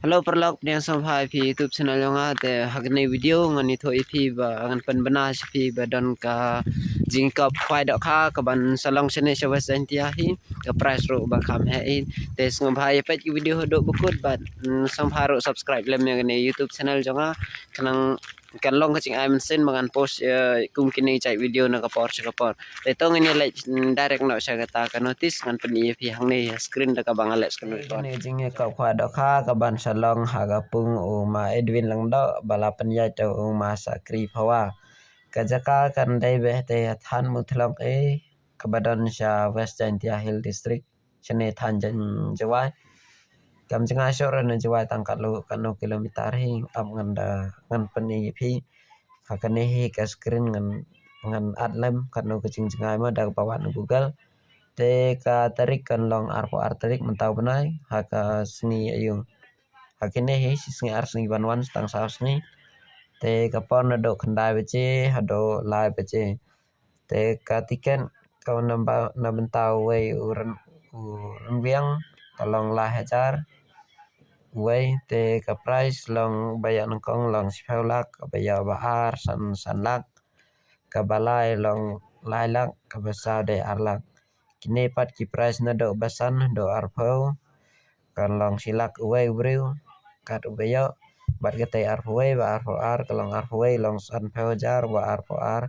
Halo perlok yang sampai di YouTube channel yang ada hagne video ngani tho ipi ba ngan pen bana sipi ba don ka jingkap kwai dok kha ka ban salong sene shawa sentia hi ka price ro ba kham he in tes ngam bhai pet ki video dok bukut ba sampai ro subscribe lem yang ne YouTube channel jonga kanang kan long ka ching ai men sen mangan post kum kini chai video na ka por te tong ini like direct no sha ta ka notice ngan pen ipi hang ne screen da ka bang alex kan ni jinge ka kwa dok kha ka ban salong haga pung o ma Edwin lang do balapan ya to o ma sakri phawa ka jaka kan dai be te than muthlok e ka badon sha West Jaintia Hill District chene than jan jawai kam janga sore na jawai tangkat lo kano kilometer hi am nganda ngan pani phi hakane hi ka screen ngan adlem kano kucing janga ma dak bawa no Google te ka tarik kan long arpo tarik mentau benai haka sni ayung hakine hi sni ar sni banwan stang sa sni te kapon na do khandai beche hado lai beche te ka tiken kau namba na mentau wei uran viang kalong la hajar wei te ka price long bayan kong long sipaulak baya bahar san lak ka balai long lai lak ka basa de arlak kini pat ki price na do basan do arpo kan long silak wei briu kat ubayo bat kete arpo wei ba arpo ar kalong arpo wei long san paujar ba arpo ar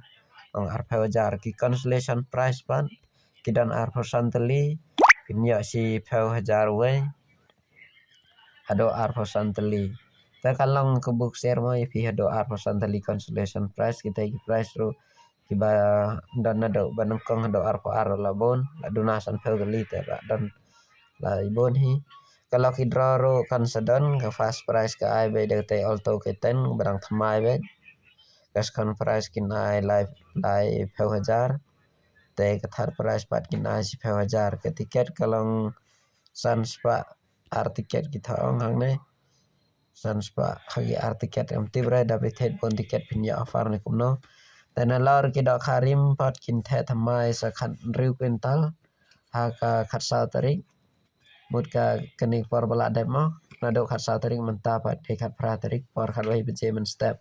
long arpo jar ki consolation price pan kidan arpo santeli kinyo si paujar wei hado arpo santeli ta kalong ke book share mo ipi hado arpo santeli consolation price kita ki price ro kiba dan do banengkong hado arpo ar labon aduna san paugeli te dan la ibon hi kalau ki draw ro kan sedon ke fast price ka ai be de te alto ke ten barang thamai be gas kan price kin ai lai paujar te ke third price pat kin ai si paujar ke tiket kalong san spa ar tiket kita hang ne san spa hagi ar tiket am tibre da be thet bon tiket pinya offer ne kumno dan lor ki dok harim pat kin the thamai sa khat riu quintal ha ka khat sa tarik mut ka kani por bala demo na do khat sa tarik menta pat de khat pra tarik por khat wei beje men step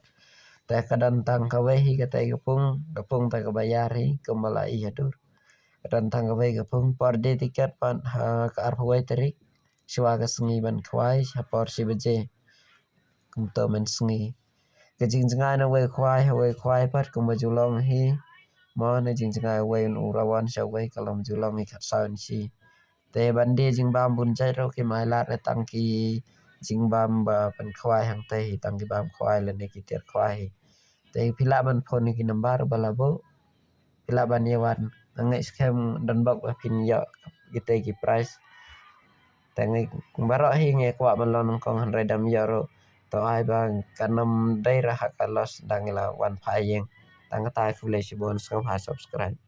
te kadan tang ka wei hi ka te gapung ta ka bayar hi kembala i hadur kadan tang ka wei gapung por de tiket pat ha ka ar wei tarik siwa ka sengi ban khwai ha por si beje kum to men sengi ke jing jangai na wei khwai pat kum julong hi mo na jing jangai wei un urawan sha wei kalom julong hi khat saun si te bande jing bam bun chai ro ki mai lat tang ki jing bam ba pan khwai hang te tang ki bam khwai le ne ki ter khwai te pila ban phone ki number balabo pila ban yewan ngai scam dan bak pin ya kita ki price tangai baro hi nge kwa ban lon kong 100 dam euro to ai bang kanam daerah kalos dangila wan phai yeng tang tai fule si bon subscribe